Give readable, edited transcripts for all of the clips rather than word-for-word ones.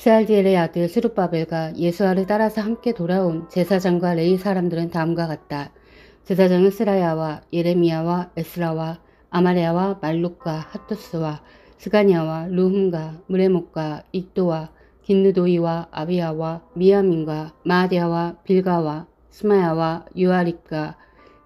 스알디엘의 아들 스룹바벨과 예수아를 따라서 함께 돌아온 제사장과 레위 사람들은 다음과 같다. 제사장은 스라야와 예레미야와 에스라와 아마레아와 말룩과 핫투스와 스가냐와 루흠과 무레목과 익도와 긴느도이와 아비야와 미야민과 마아디아와 빌가와 스마야와 유아립과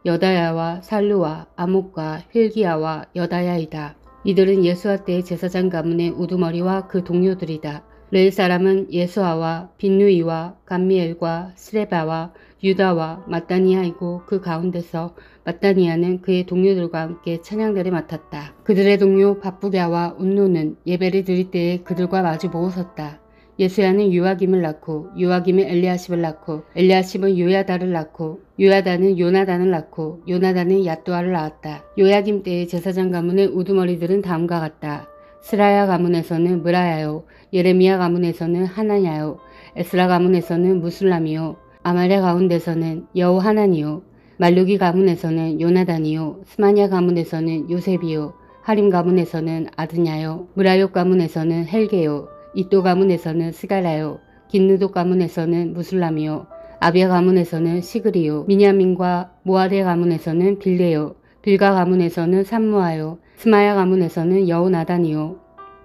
여다야와 살루와 아목과 힐기야와 여다야이다. 이들은 예수아 때의 제사장 가문의 우두머리와 그 동료들이다. 레위 사람은 예수아와 빈누이와 감미엘과 스레바와 유다와 마따니아이고 그 가운데서 마따니아는 그의 동료들과 함께 찬양대를 맡았다. 그들의 동료 바쁘갸와 운노는 예배를 드릴 때에 그들과 마주 보고 섰다. 예수야는 요아김을 낳고 요아김은 엘리야십을 낳고 엘리야십은 요야다를 낳고 요야다는 요나단을 낳고 요나단은 얏도아를 낳았다. 요야김 때의 제사장 가문의 우두머리들은 다음과 같다. 스라야 가문에서는 무라야요, 예레미야 가문에서는 하나냐요, 에스라 가문에서는 무술람이요, 아마랴 가운데서는 여호하나니요, 말루기 가문에서는 요나단이요, 스마냐 가문에서는 요셉이요, 하림 가문에서는 아드냐요, 무라욕 가문에서는 헬게요, 이또 가문에서는 스가라요, 긴느도 가문에서는 무술람이요, 아비야 가문에서는 시그리요, 미냐민과 모아데 가문에서는 빌레요, 빌가 가문에서는 삼무아요, 스마야 가문에서는 여호나단이요,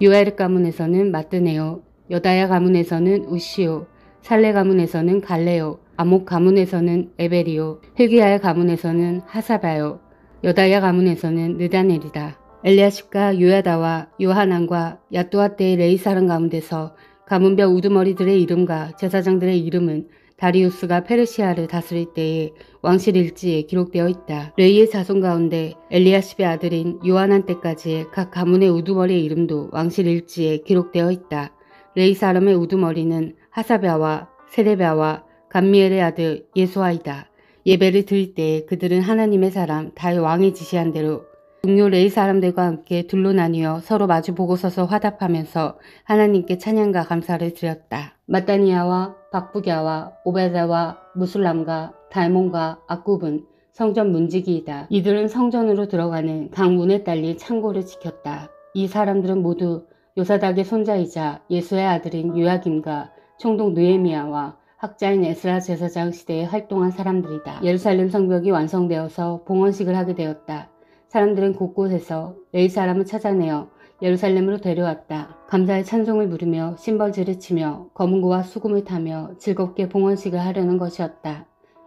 요에르 가문에서는 마뜨네요, 여다야 가문에서는 우시요, 살레 가문에서는 갈레요, 아목 가문에서는 에벨이요, 힐기야의 가문에서는 하사바요, 여다야 가문에서는 느다넬이다. 엘리야십과 요야다와 요하난과 얏도아 때의 레위 사람 가운데서 가문별 우두머리들의 이름과 제사장들의 이름은 다리우스가 페르시아를 다스릴 때의 왕실 일지에 기록되어 있다. 레위의 자손 가운데 엘리야십의 아들인 요하난 때까지의 각 가문의 우두머리의 이름도 왕실 일지에 기록되어 있다. 레위 사람의 우두머리는 하사랴와 세레랴와 감미엘의 아들 예수아이다. 예배를 드릴 때에 그들은 하나님의 사람 다윗 왕이 지시한 대로 동료 레위 사람들과 함께 둘로 나뉘어 서로 마주 보고 서서 화답하면서 하나님께 찬양과 감사를 드렸다. 마따니아와 박부갸와 오베다와 무술람과 달몬과 악굽은 성전 문지기이다. 이들은 성전으로 들어가는 강문에 딸린 창고를 지켰다. 이 사람들은 모두 요사닥의 손자이자 예수의 아들인 요야김과 총독 느헤미야와 학자인 에스라 제사장 시대에 활동한 사람들이다. 예루살렘 성벽이 완성되어서 봉헌식을 하게 되었다. 사람들은 곳곳에서 레위 사람을 찾아내어 예루살렘으로 데려왔다. 감사의 찬송을 부르며 심벌지를 치며 검은고와 수금을 타며 즐겁게 봉헌식을 하려는 것이었다.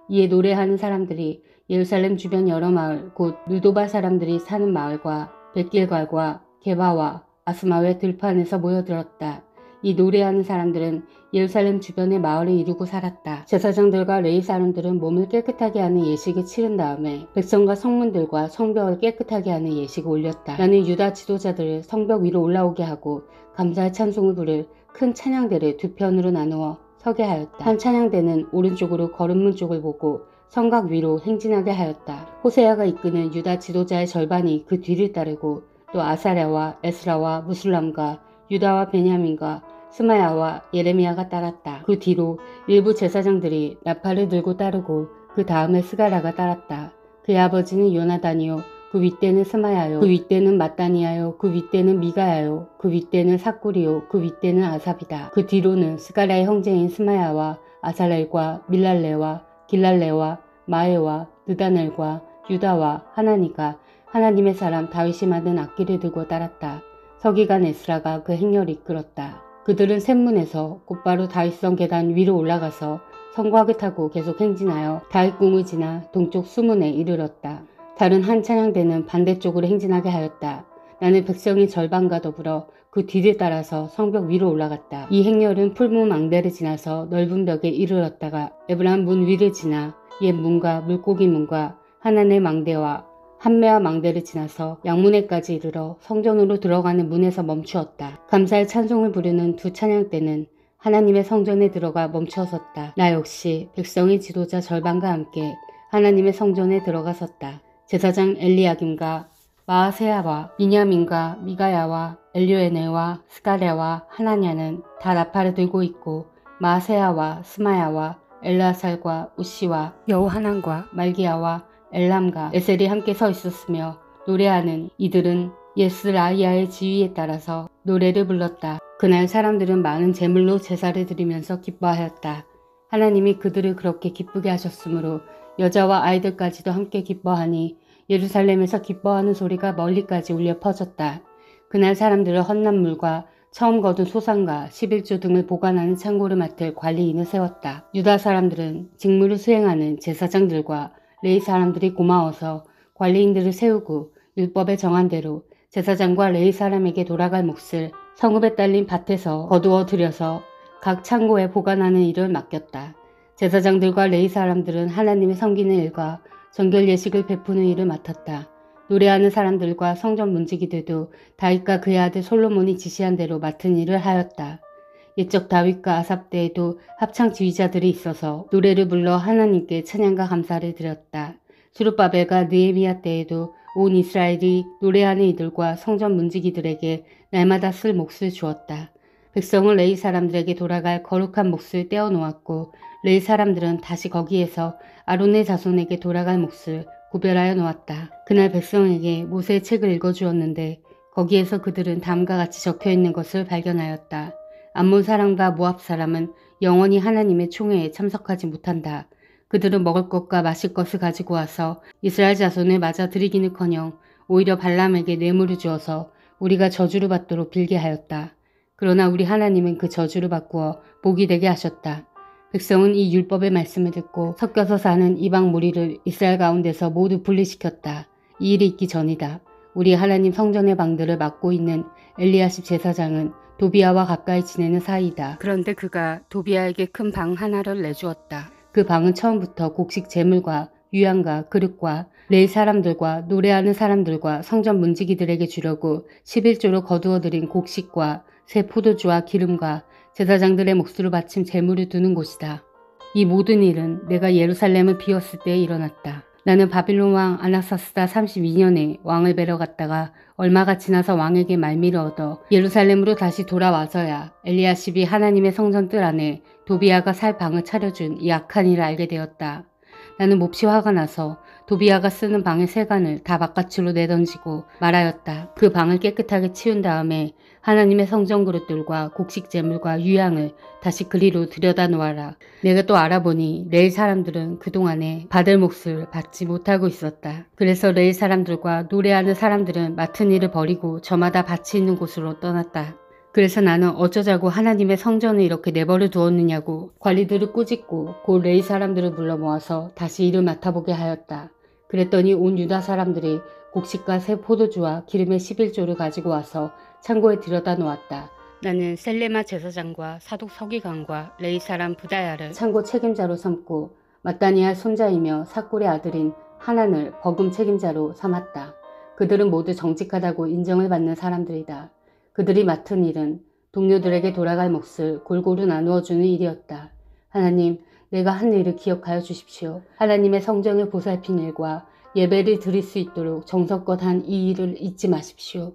이에 노래하는 사람들이 예루살렘 주변 여러 마을 곧 느도바 사람들이 사는 마을과 벳길갈과 게바와 아스마웨 들판에서 모여들었다. 이 노래하는 사람들은 예루살렘 주변의 마을을 이루고 살았다. 제사장들과 레위 사람들은 몸을 깨끗하게 하는 예식을 치른 다음에 백성과 성문들과 성벽을 깨끗하게 하는 예식을 올렸다. 나는 유다 지도자들을 성벽 위로 올라오게 하고 감사의 찬송을 부를 큰 찬양대를 두 편으로 나누어 서게 하였다. 한 찬양대는 오른쪽으로 거름문 쪽을 보고 성곽 위로 행진하게 하였다. 호세아가 이끄는 유다 지도자의 절반이 그 뒤를 따르고 또 아사랴와 에스라와 무술람과 유다와 베냐민과 스마야와 예레미야가 따랐다. 그 뒤로 일부 제사장들이 나팔을 들고 따르고 그 다음에 스가라가 따랐다. 그의 아버지는 요나단이요, 그 윗대는 스마야요, 그 윗대는 마따니아요, 그 윗대는 미가야요, 그 윗대는 삭구리요, 그 윗대는 아삽이다. 그 뒤로는 스가라의 형제인 스마야와 아살렐과 밀랄레와 길랄레와 마에와 느다넬과 유다와 하나니가 하나님의 사람 다윗이 만든 악기를 들고 따랐다. 서기관 에스라가 그 행렬을 이끌었다. 그들은 샘문에서 곧바로 다윗성 계단 위로 올라가서 성곽을 타고 계속 행진하여 다윗궁을 지나 동쪽 수문에 이르렀다. 다른 한 찬양대는 반대쪽으로 행진하게 하였다. 나는 백성의 절반과 더불어 그 뒤를 따라서 성벽 위로 올라갔다. 이 행렬은 풀문 망대를 지나서 넓은 벽에 이르렀다가 에브라임 문 위를 지나 옛 문과 물고기 문과 하나네 망대와 한메아 망대를 지나서 양문에까지 이르러 성전으로 들어가는 문에서 멈추었다. 감사의 찬송을 부르는 두 찬양대는 하나님의 성전에 들어가 멈추었었다. 나 역시 백성의 지도자 절반과 함께 하나님의 성전에 들어갔었다. 제사장 엘리야김과 마아세야와 미냐민과 미가야와 엘료에네와 스가랴와 하나냐는 다 나팔을 들고 있고 마아세야와 스마야와 엘라살과 우시와 여호하난과 말기야와 엘람과 에셀이 함께 서 있었으며 노래하는 이들은 예스라이아의 지휘에 따라서 노래를 불렀다. 그날 사람들은 많은 제물로 제사를 드리면서 기뻐하였다. 하나님이 그들을 그렇게 기쁘게 하셨으므로 여자와 아이들까지도 함께 기뻐하니 예루살렘에서 기뻐하는 소리가 멀리까지 울려 퍼졌다. 그날 사람들은 헌납물과 처음 거둔 소상과 11조 등을 보관하는 창고를 맡을 관리인을 세웠다. 유다 사람들은 직무를 수행하는 제사장들과 레위 사람들이 고마워서 관리인들을 세우고 율법에 정한 대로 제사장과 레위 사람에게 돌아갈 몫을 성읍에 딸린 밭에서 거두어 들여서 각 창고에 보관하는 일을 맡겼다. 제사장들과 레위 사람들은 하나님을 섬기는 일과 정결 예식을 베푸는 일을 맡았다. 노래하는 사람들과 성전 문지기들도 다윗과 그의 아들 솔로몬이 지시한 대로 맡은 일을 하였다. 옛적 다윗과 아삽 때에도 합창 지휘자들이 있어서 노래를 불러 하나님께 찬양과 감사를 드렸다. 스룹바벨과 느헤미야 때에도 온 이스라엘이 노래하는 이들과 성전 문지기들에게 날마다 쓸 몫을 주었다. 백성은 레위 사람들에게 돌아갈 거룩한 몫을 떼어놓았고 레위 사람들은 다시 거기에서 아론의 자손에게 돌아갈 몫을 구별하여 놓았다. 그날 백성에게 모세의 책을 읽어주었는데 거기에서 그들은 다음과 같이 적혀있는 것을 발견하였다. 암몬 사람과 모압 사람은 영원히 하나님의 총회에 참석하지 못한다. 그들은 먹을 것과 마실 것을 가지고 와서 이스라엘 자손을 맞아 들이기는커녕 오히려 발람에게 뇌물을 주어서 우리가 저주를 받도록 빌게 하였다. 그러나 우리 하나님은 그 저주를 바꾸어 복이 되게 하셨다. 백성은 이 율법의 말씀을 듣고 섞여서 사는 이방 무리를 이스라엘 가운데서 모두 분리시켰다. 이 일이 있기 전이다. 우리 하나님 성전의 방들을 맡고 있는 엘리야십 제사장은 도비아와 가까이 지내는 사이다. 그런데 그가 도비아에게 큰 방 하나를 내주었다. 그 방은 처음부터 곡식 제물과 유향과 그릇과 레위 사람들과 노래하는 사람들과 성전 문지기들에게 주려고 11조로 거두어들인 곡식과 새 포도주와 기름과 제사장들의 몫으로 바친 제물을 두는 곳이다. 이 모든 일은 내가 예루살렘을 비웠을 때에 일어났다. 나는 바빌론 왕 아낙사스다 32년에 왕을 뵈러 갔다가 얼마가 지나서 왕에게 말미를 얻어 예루살렘으로 다시 돌아와서야 엘리야십이 하나님의 성전 뜰 안에 도비아가 살 방을 차려준 이 악한 일을 알게 되었다. 나는 몹시 화가 나서 도비아가 쓰는 방의 세간을 다 바깥으로 내던지고 말하였다. 그 방을 깨끗하게 치운 다음에 하나님의 성전 그릇들과 곡식 제물과 유향을 다시 그리로 들여다 놓아라. 내가 또 알아보니 레위 사람들은 그동안에 받을 몫을 받지 못하고 있었다. 그래서 레위 사람들과 노래하는 사람들은 맡은 일을 버리고 저마다 밭이 있는 곳으로 떠났다. 그래서 나는 어쩌자고 하나님의 성전을 이렇게 내버려 두었느냐고 관리들을 꾸짖고 곧 레위 사람들을 불러 모아서 다시 일을 맡아보게 하였다. 그랬더니 온 유다 사람들이 곡식과 새 포도주와 기름의 11조를 가지고 와서 창고에 들여다 놓았다. 나는 셀레마 제사장과 사독 서기관과 레위 사람 부다야를 창고 책임자로 삼고 마따니아 손자이며 사골의 아들인 하난을 버금 책임자로 삼았다. 그들은 모두 정직하다고 인정을 받는 사람들이다. 그들이 맡은 일은 동료들에게 돌아갈 몫을 골고루 나누어 주는 일이었다. 하나님, 내가 한 일을 기억하여 주십시오. 하나님의 성전을 보살핀 일과 예배를 드릴 수 있도록 정성껏 한 이 일을 잊지 마십시오.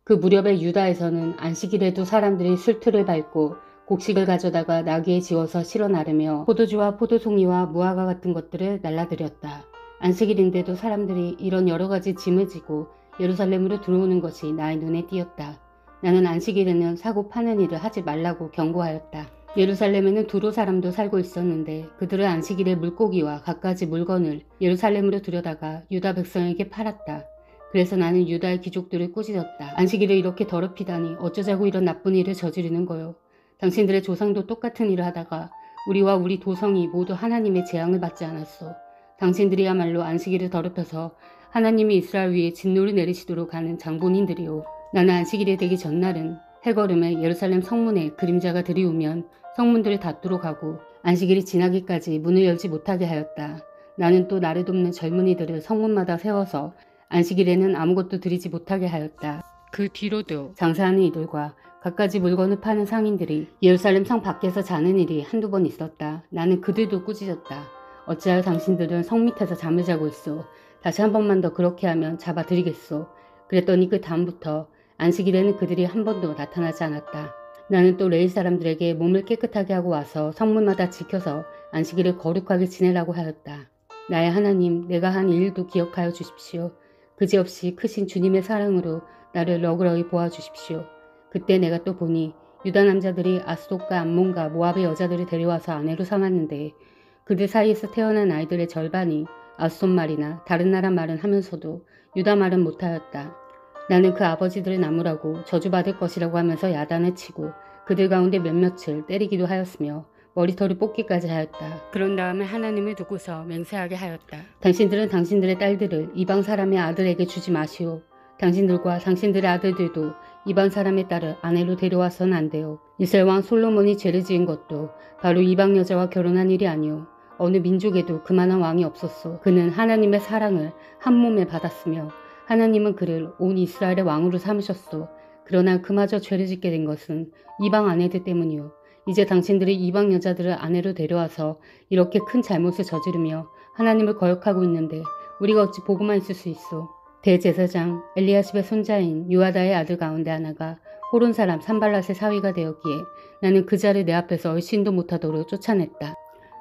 그 무렵에 유다에서는 안식일에도 사람들이 술틀을 밟고 곡식을 가져다가 나귀에 지워서 실어 나르며 포도주와 포도송이와 무화과 같은 것들을 날라들였다. 안식일인데도 사람들이 이런 여러 가지 짐을 지고 예루살렘으로 들어오는 것이 나의 눈에 띄었다. 나는 안식일에는 사고 파는 일을 하지 말라고 경고하였다. 예루살렘에는 두로 사람도 살고 있었는데 그들은 안식일에 물고기와 갖가지 물건을 예루살렘으로 들여다가 유다 백성에게 팔았다. 그래서 나는 유다의 귀족들을 꾸짖었다. 안식일을 이렇게 더럽히다니 어쩌자고 이런 나쁜 일을 저지르는 거요. 당신들의 조상도 똑같은 일을 하다가 우리와 우리 도성이 모두 하나님의 재앙을 받지 않았소. 당신들이야말로 안식일을 더럽혀서 하나님이 이스라엘 위에 진노를 내리시도록 하는 장본인들이요. 나는 안식일이 되기 전날은 해걸음에 예루살렘 성문에 그림자가 들이오면 성문들을 닫도록 하고 안식일이 지나기까지 문을 열지 못하게 하였다. 나는 또 나를 돕는 젊은이들을 성문마다 세워서 안식일에는 아무것도 드리지 못하게 하였다. 그 뒤로도 장사하는 이들과 갖가지 물건을 파는 상인들이 예루살렘 성 밖에서 자는 일이 한두 번 있었다. 나는 그들도 꾸짖었다. 어찌하여 당신들은 성 밑에서 잠을 자고 있소. 다시 한 번만 더 그렇게 하면 잡아드리겠소. 그랬더니 그 다음부터 안식일에는 그들이 한 번도 나타나지 않았다. 나는 또 레위 사람들에게 몸을 깨끗하게 하고 와서 성문마다 지켜서 안식일을 거룩하게 지내라고 하였다. 나의 하나님, 내가 한 일도 기억하여 주십시오. 그지없이 크신 주님의 사랑으로 나를 너그러이 보아주십시오. 그때 내가 또 보니 유다 남자들이 아스돗과 암몬과 모압의 여자들을 데려와서 아내로 삼았는데 그들 사이에서 태어난 아이들의 절반이 아스돗 말이나 다른 나라 말은 하면서도 유다 말은 못하였다. 나는 그 아버지들을 나무라고 저주받을 것이라고 하면서 야단을 치고 그들 가운데 몇몇을 때리기도 하였으며 머리털을 뽑기까지 하였다. 그런 다음에 하나님을 두고서 맹세하게 하였다. 당신들은 당신들의 딸들을 이방 사람의 아들에게 주지 마시오. 당신들과 당신들의 아들들도 이방 사람의 딸을 아내로 데려와서는 안 돼요. 이스라엘 왕 솔로몬이 죄를 지은 것도 바로 이방 여자와 결혼한 일이 아니오. 어느 민족에도 그만한 왕이 없었소. 그는 하나님의 사랑을 한 몸에 받았으며 하나님은 그를 온 이스라엘의 왕으로 삼으셨소. 그러나 그마저 죄를 짓게 된 것은 이방 아내들 때문이오. 이제 당신들이 이방 여자들을 아내로 데려와서 이렇게 큰 잘못을 저지르며 하나님을 거역하고 있는데 우리가 어찌 보고만 있을 수 있소. 대제사장 엘리야십의 손자인 요아다의 아들 가운데 하나가 호론 사람 산발랏의 사위가 되었기에 나는 그 자를 내 앞에서 얼씬도 못하도록 쫓아냈다.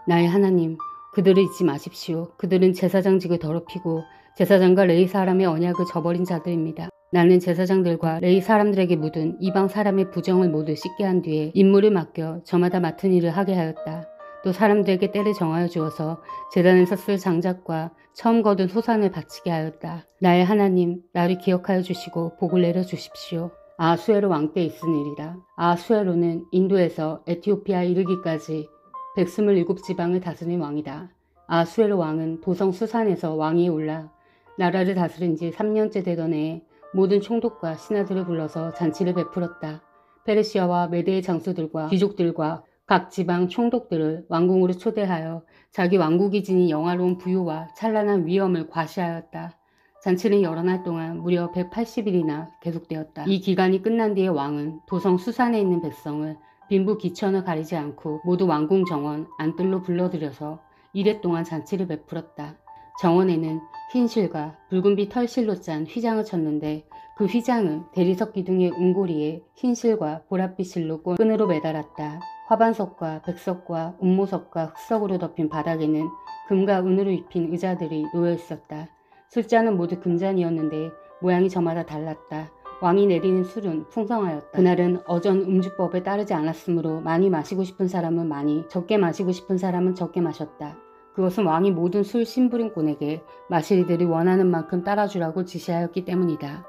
나의 하나님, 그들을 잊지 마십시오. 그들은 제사장직을 더럽히고 제사장과 레위 사람의 언약을 저버린 자들입니다. 나는 제사장들과 레위 사람들에게 묻은 이방 사람의 부정을 모두 씻게 한 뒤에 임무를 맡겨 저마다 맡은 일을 하게 하였다. 또 사람들에게 때를 정하여 주어서 제단에서 쓸 장작과 처음 거둔 소산을 바치게 하였다. 나의 하나님, 나를 기억하여 주시고 복을 내려 주십시오. 아하수에로 왕 때 있은 일이다. 아하수에로는 인도에서 에티오피아에 이르기까지 127지방을 다스린 왕이다. 아하수에로 왕은 도성 수산에서 왕위에 올라 나라를 다스린 지 3년째 되던 해에 모든 총독과 신하들을 불러서 잔치를 베풀었다. 페르시아와 메대의 장수들과 귀족들과 각 지방 총독들을 왕궁으로 초대하여 자기 왕국이 지닌 영화로운 부유와 찬란한 위엄을 과시하였다. 잔치는 여러 날 동안 무려 180일이나 계속되었다. 이 기간이 끝난 뒤에 왕은 도성 수산에 있는 백성을 빈부 기천을 가리지 않고 모두 왕궁 정원 안뜰로 불러들여서 이래 동안 잔치를 베풀었다. 정원에는 흰 실과 붉은빛 털실로 짠 휘장을 쳤는데 그 휘장은 대리석 기둥의 은고리에 흰 실과 보랏빛 실로 끈으로 매달았다. 화반석과 백석과 운모석과 흑석으로 덮인 바닥에는 금과 은으로 입힌 의자들이 놓여 있었다. 술잔은 모두 금잔이었는데 모양이 저마다 달랐다. 왕이 내리는 술은 풍성하였다. 그날은 어전 음주법에 따르지 않았으므로 많이 마시고 싶은 사람은 많이, 적게 마시고 싶은 사람은 적게 마셨다. 그것은 왕이 모든 술 심부름꾼에게 마실 이들이 원하는 만큼 따라주라고 지시하였기 때문이다.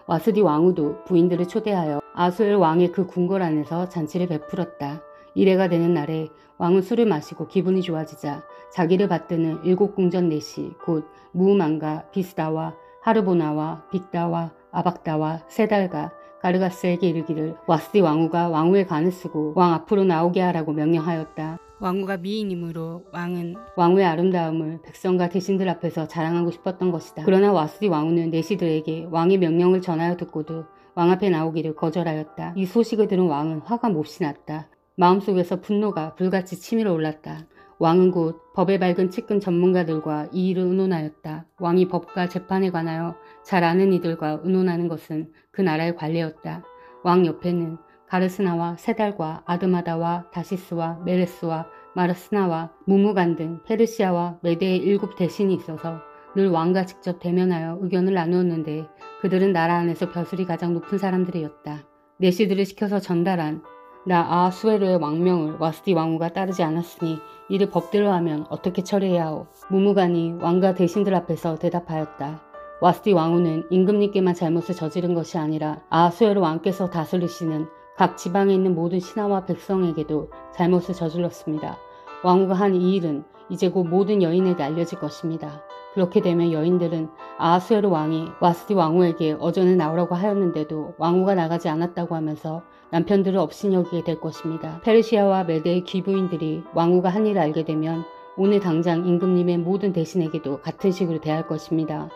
와스디 왕후도 부인들을 초대하여 아수엘 왕의 그 궁궐 안에서 잔치를 베풀었다. 이래가 되는 날에 왕은 술을 마시고 기분이 좋아지자 자기를 받드는 7궁전 내시 곧 무만과 비스다와 하르보나와 빅다와 아박다와 세달과 가르가스에게 이르기를 와스디 왕후가 왕후의 간을 쓰고 왕 앞으로 나오게 하라고 명령하였다. 왕후가 미인이므로 왕은 왕후의 아름다움을 백성과 대신들 앞에서 자랑하고 싶었던 것이다. 그러나 와스디 왕후는 내시들에게 왕의 명령을 전하여 듣고도 왕 앞에 나오기를 거절하였다. 이 소식을 들은 왕은 화가 몹시 났다. 마음속에서 분노가 불같이 치밀어 올랐다. 왕은 곧 법에 밝은 측근 전문가들과 이 일을 의논하였다. 왕이 법과 재판에 관하여 잘 아는 이들과 의논하는 것은 그 나라의 관례였다. 왕 옆에는 가르스나와 세달과 아드마다와 다시스와 메레스와 마르스나와 무무간 등 페르시아와 메대의 7 대신이 있어서 늘 왕과 직접 대면하여 의견을 나누었는데 그들은 나라 안에서 벼슬이 가장 높은 사람들이었다. 내시들을 시켜서 전달한 나 아하수에로의 왕명을 와스디 왕후가 따르지 않았으니 이를 법대로 하면 어떻게 처리해야 하오. 무무간이 왕과 대신들 앞에서 대답하였다. 와스디 왕후는 임금님께만 잘못을 저지른 것이 아니라 아하수에로 왕께서 다스리시는 각 지방에 있는 모든 신하와 백성에게도 잘못을 저질렀습니다. 왕후가 한 이 일은 이제 곧 모든 여인에게 알려질 것입니다. 그렇게 되면 여인들은 아하수에로 왕이 와스디 왕후에게 어전을 나오라고 하였는데도 왕후가 나가지 않았다고 하면서 남편들을 업신여기게 될 것입니다. 페르시아와 메대의 귀부인들이 왕후가 한 일을 알게 되면 오늘 당장 임금님의 모든 대신에게도 같은 식으로 대할 것입니다.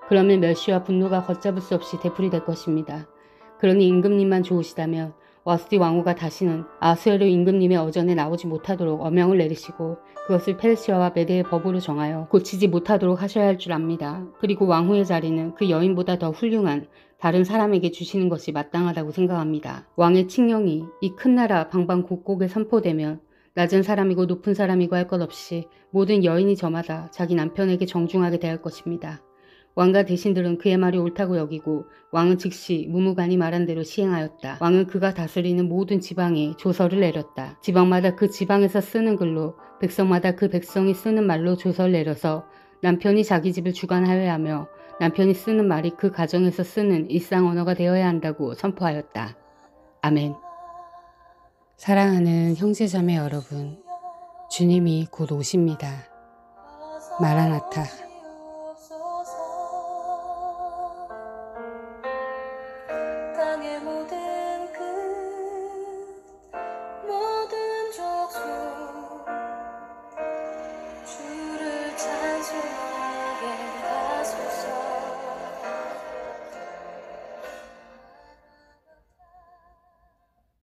그러면 멸시와 분노가 걷잡을 수 없이 되풀이될 것입니다. 그러니 임금님만 좋으시다면 와스디 왕후가 다시는 아하수에로 임금님의 어전에 나오지 못하도록 어명을 내리시고 그것을 페르시아와 메대의 법으로 정하여 고치지 못하도록 하셔야 할 줄 압니다. 그리고 왕후의 자리는 그 여인보다 더 훌륭한 다른 사람에게 주시는 것이 마땅하다고 생각합니다. 왕의 칙령이 이 큰 나라 방방곡곡에 선포되면 낮은 사람이고 높은 사람이고 할 것 없이 모든 여인이 저마다 자기 남편에게 정중하게 대할 것입니다. 왕과 대신들은 그의 말이 옳다고 여기고 왕은 즉시 무무간이 말한 대로 시행하였다. 왕은 그가 다스리는 모든 지방에 조서를 내렸다. 지방마다 그 지방에서 쓰는 글로, 백성마다 그 백성이 쓰는 말로 조서를 내려서 남편이 자기 집을 주관하여야 하며 남편이 쓰는 말이 그 가정에서 쓰는 일상 언어가 되어야 한다고 선포하였다. 아멘. 사랑하는 형제자매 여러분, 주님이 곧 오십니다. 마라나타. 땅에